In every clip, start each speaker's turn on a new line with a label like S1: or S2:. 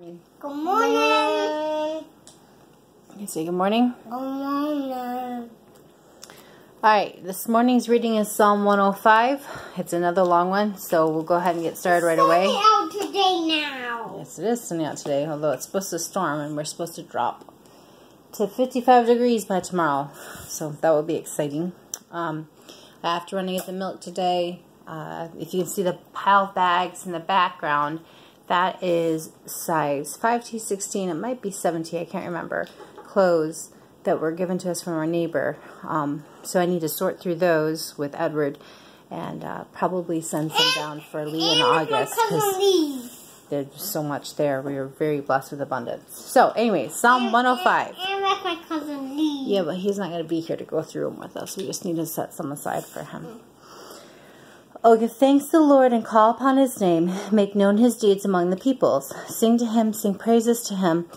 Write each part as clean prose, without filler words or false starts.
S1: Good morning. You say good morning?
S2: Good morning.
S1: Alright, this morning's reading is Psalm 105. It's another long one, so we'll go ahead and get started right away.
S2: It's sunny out today now.
S1: Yes, it is sunny out today, although it's supposed to storm and we're supposed to drop to 55 degrees by tomorrow. So that will be exciting. I have to run to get the milk today. If you can see the pile of bags in the background, that is size 5T16. It might be 7T, I can't remember. Clothes that were given to us from our neighbor. So I need to sort through those with Edward and probably send some down for Lee in August because there's so much there. We are very blessed with abundance. So anyway, Psalm 105.
S2: And with my cousin Lee.
S1: Yeah, but he's not going to be here to go through them with us. We just need to set some aside for him. Oh, give thanks to the Lord and call upon his name. Make known his deeds among the peoples. Sing to him, sing praises to him.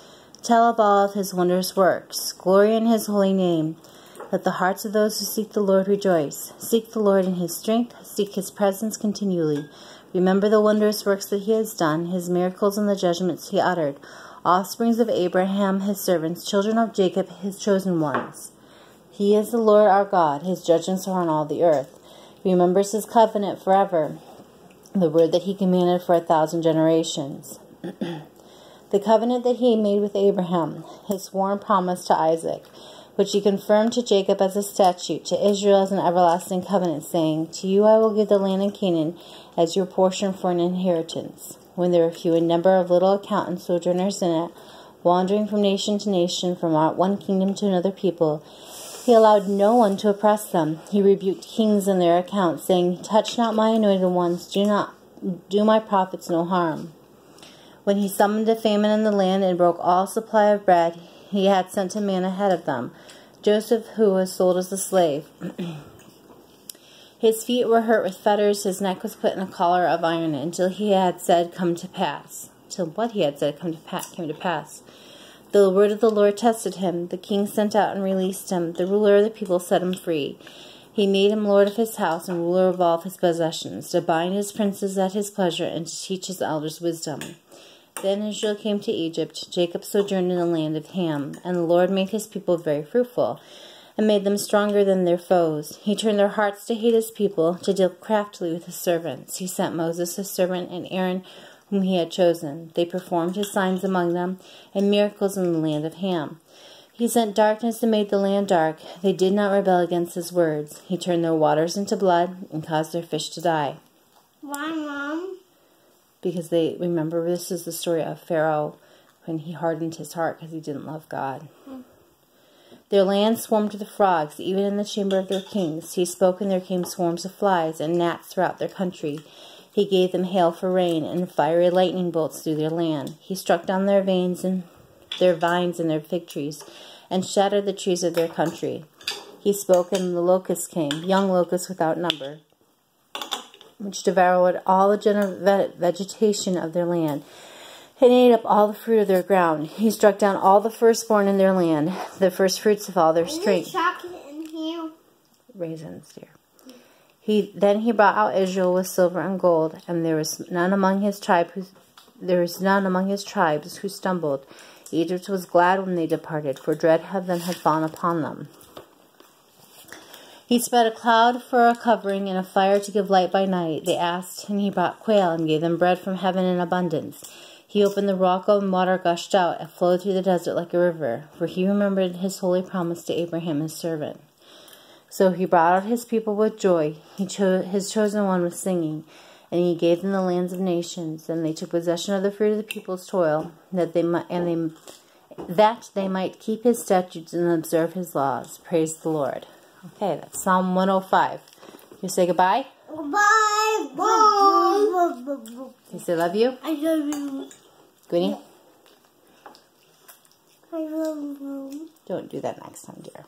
S1: Tell of all of his wondrous works. Glory in his holy name. Let the hearts of those who seek the Lord rejoice. Seek the Lord in his strength. Seek his presence continually. Remember the wondrous works that he has done, his miracles and the judgments he uttered. Offsprings of Abraham, his servants, children of Jacob, his chosen ones. He is the Lord our God. His judgments are on all the earth. He remembers his covenant forever, the word that he commanded for 1,000 generations. The covenant that he made with Abraham, his sworn promise to Isaac, which he confirmed to Jacob as a statute, to Israel as an everlasting covenant, saying, To you I will give the land in Canaan as your portion for an inheritance. When there were few in number, of little account, and sojourners in it, wandering from nation to nation, from one kingdom to another people, he allowed no one to oppress them. He rebuked kings in their account, saying, Touch not my anointed ones, do my prophets no harm. When he summoned a famine in the land and broke all supply of bread, he had sent a man ahead of them, Joseph, who was sold as a slave. His feet were hurt with fetters, his neck was put in a collar of iron, until he had said, Come to pass. Till what he had said came to pass. The word of the Lord tested him. The king sent out and released him. The ruler of the people set him free. He made him lord of his house and ruler of all of his possessions, to bind his princes at his pleasure and to teach his elders wisdom. Then Israel came to Egypt. Jacob sojourned in the land of Ham. And the Lord made his people very fruitful, and made them stronger than their foes. He turned their hearts to hate his people, to deal craftily with his servants. He sent Moses his servant and Aaron, whom he had chosen. They performed his signs among them, and miracles in the land of Ham. He sent darkness and made the land dark. They did not rebel against his words. He turned their waters into blood, and caused their fish to die.
S2: Why, Mom?
S1: Because they, remember, this is the story of Pharaoh, when he hardened his heart because he didn't love God. Their land swarmed with frogs, even in the chamber of their kings. He spoke, and there came swarms of flies and gnats throughout their country. He gave them hail for rain, and fiery lightning bolts through their land. He struck down their vines and their fig trees, and shattered the trees of their country. He spoke, and the locusts came, young locusts without number, which devoured all the vegetation of their land, and ate up all the fruit of their ground. He struck down all the firstborn in their land, the first fruits of all their strength.
S2: Is there chocolate in here?
S1: Raisins, dear. Then he brought out Israel with silver and gold, and there was none among his tribes who stumbled. Egypt was glad when they departed, for dread of them had fallen upon them. He spread a cloud for a covering and a fire to give light by night. They asked, and he brought quail and gave them bread from heaven in abundance. He opened the rock, and water gushed out and flowed through the desert like a river, for he remembered his holy promise to Abraham his servant. So he brought out his people with joy. His chosen one with singing, and he gave them the lands of nations. And they took possession of the fruit of the people's toil, that they might keep his statutes and observe his laws. Praise the Lord. Okay, that's Psalm 105. You say goodbye?
S2: Goodbye. Bye.
S1: You say love you?
S2: I love you.
S1: Gwynnie?
S2: I love you.
S1: Don't do that next time, dear.